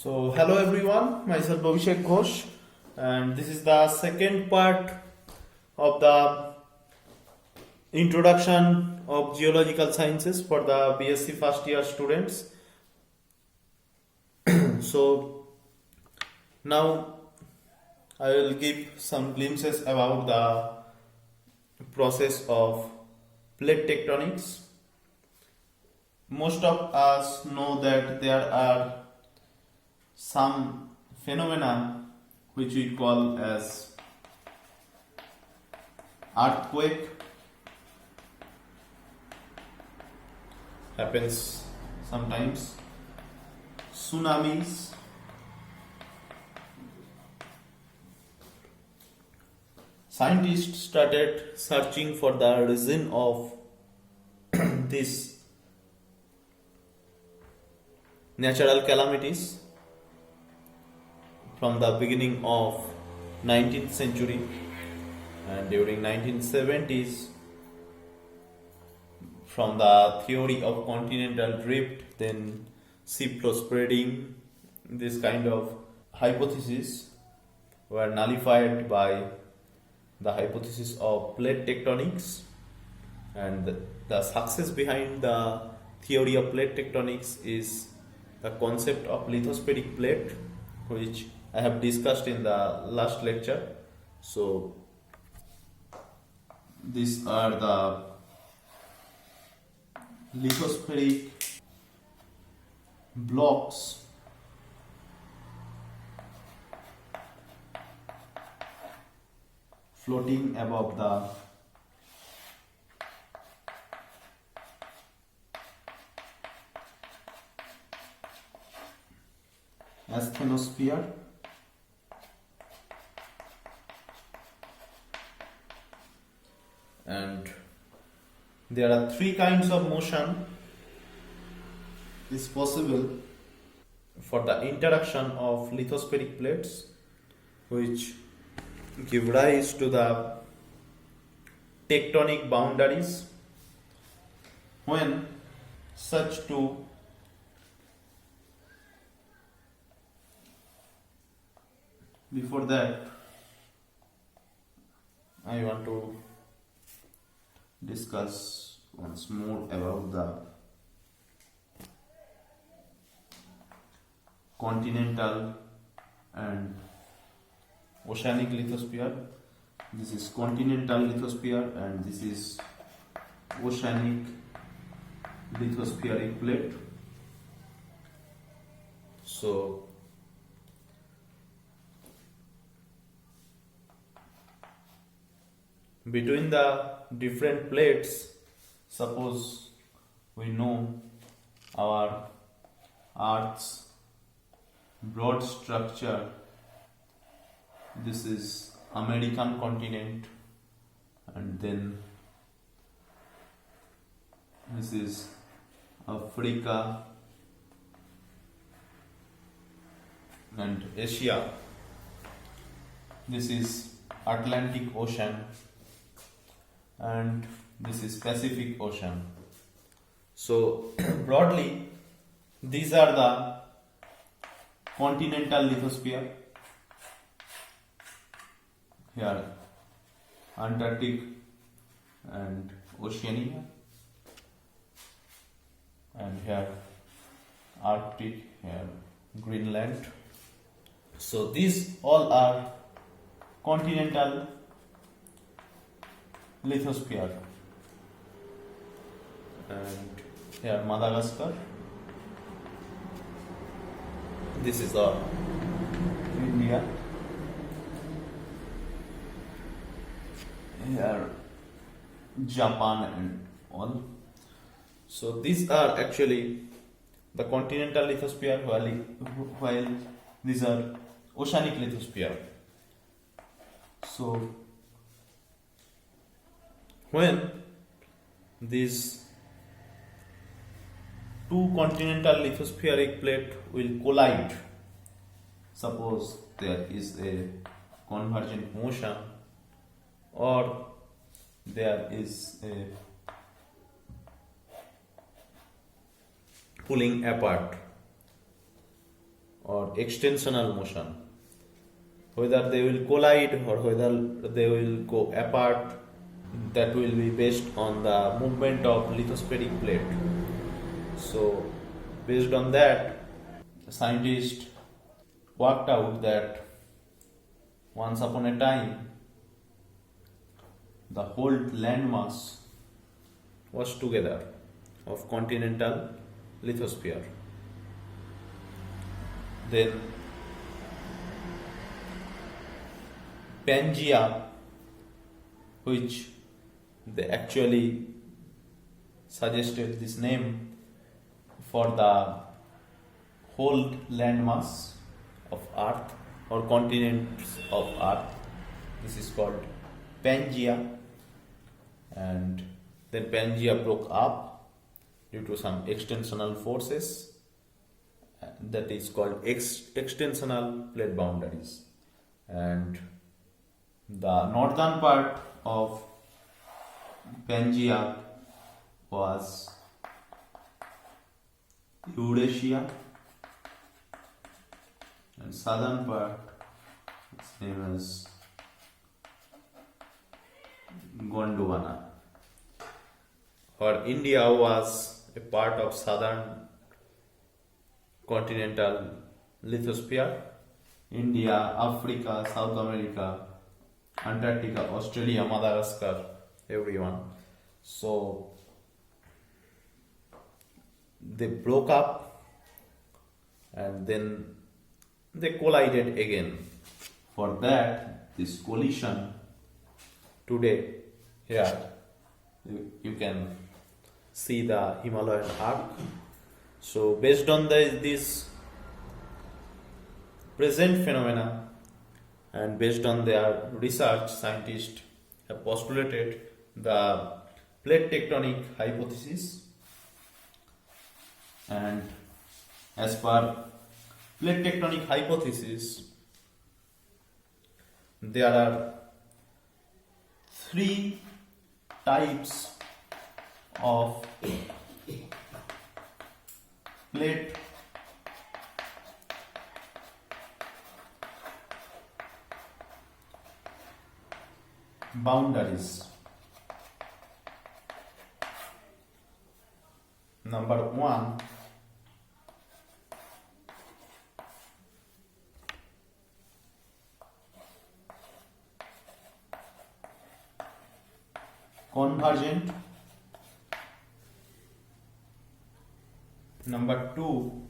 So, hello everyone, myself B.Sc Ghosh, and this is the second part of the introduction of geological sciences for the B.Sc first year students. So, now I will give some glimpses about the process of plate tectonics. Most of us know that there are some phenomena which we call as earthquake happens sometimes, tsunamis, scientists started searching for the reason of these natural calamities from the beginning of 19th century, and during 1970s from the theory of continental drift, then sea flow spreading, this kind of hypotheses were nullified by the hypothesis of plate tectonics, and the success behind the theory of plate tectonics is the concept of lithospheric plate, which I have discussed in the last lecture. So these are the lithospheric blocks floating above the asthenosphere, and there are three kinds of motion is possible for the interaction of lithospheric plates, which give rise to the tectonic boundaries. When such two before that I want to discuss once more about the continental and oceanic lithosphere. This is continental lithosphere and this is oceanic lithospheric plate. So between the different plates, suppose we know our Earth's broad structure. This is American continent, and then this is Africa and Asia. This is Atlantic Ocean and this is Pacific Ocean. So broadly these are the continental lithosphere. Here Antarctic and Oceania, and here Arctic, here Greenland. So these all are continental lithosphere, and here Madagascar. This is India. Here Japan and all. So these are actually the continental lithosphere, while these are oceanic lithosphere. So when these two continental lithospheric plate will collide, suppose there is a convergent motion or there is a pulling apart or extensional motion. Whether they will collide or whether they will go apart, that will be based on the movement of lithospheric plate. So, based on that, scientists worked out that once upon a time the whole landmass was together of continental lithosphere. Then Pangea, which they actually suggested this name for the whole landmass of Earth or continents of Earth. This is called Pangea, and then Pangea broke up due to some extensional forces. That is called extensional plate boundaries, and the northern part of Pangea was Eurasia, and southern part is named as Gondwana. Or India was a part of southern continental lithosphere. India, Africa, South America, Antarctica, Australia, Madagascar, everyone. So they broke up and then they collided again. For that, this collision today, here you can see the Himalayan arc. So based on this present phenomena and based on their research, scientists have postulated the plate tectonic hypothesis. And as per plate tectonic hypothesis, there are three types of plate boundaries. Number one, convergent. Number two,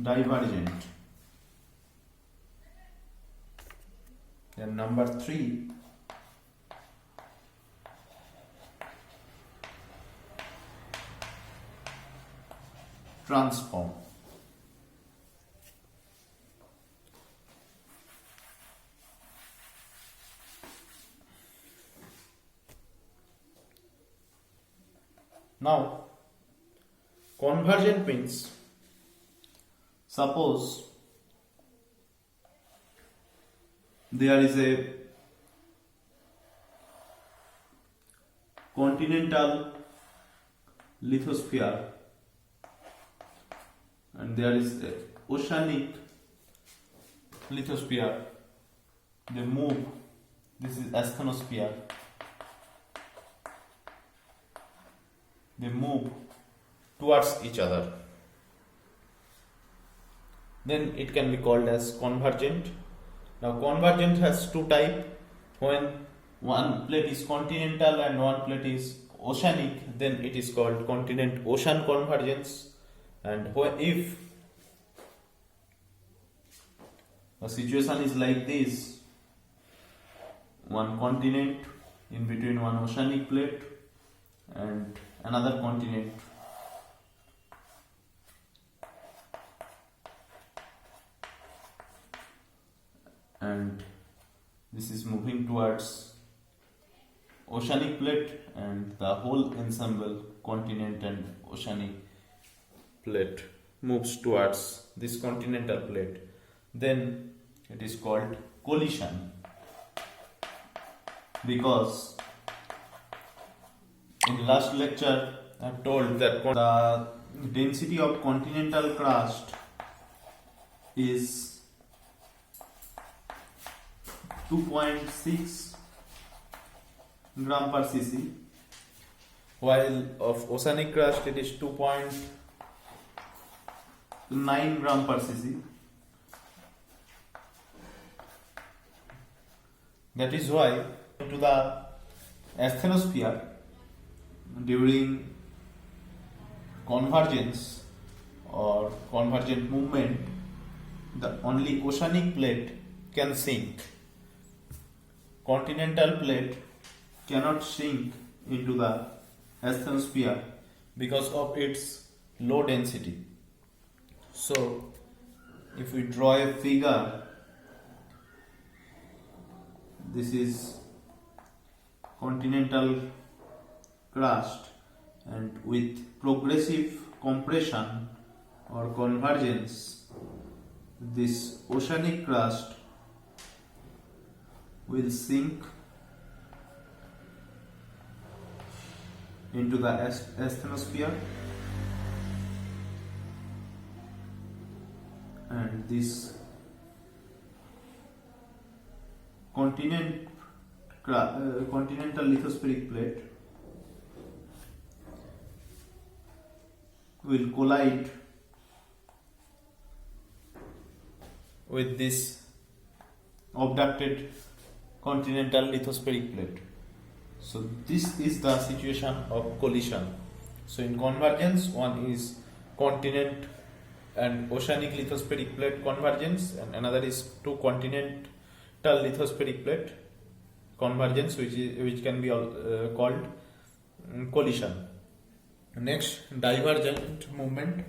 divergent. Then number three, transform. Now, convergent means, suppose there is a continental lithosphere and there is a oceanic lithosphere. They move. This is asthenosphere. They move towards each other. Then it can be called as convergent. Now convergent has two types. When one plate is continental and one plate is oceanic, then it is called continent-ocean convergence. And if the situation is like this, one continent in between one oceanic plate and another continent, and this is moving towards oceanic plate and the whole ensemble, continent and oceanic plate, moves towards this continental plate, then it is called collision, because In last lecture, I have told that the density of continental crust is 2.6 gram per cc, while of oceanic crust it is 2.9 gram per cc. That is why to the asthenosphere during convergence or convergent movement, the only oceanic plate can sink. Continental plate cannot sink into the asthenosphere because of its low density. So, if we draw a figure, this is continental crust, and with progressive compression or convergence, this oceanic crust will sink into the asthenosphere, and this continental lithospheric plate will collide with this abducted continental lithospheric plate. So this is the situation of collision. So in convergence, one is continent and oceanic lithospheric plate convergence, and another is two continental lithospheric plate convergence, which can be called collision. Next, divergent movement.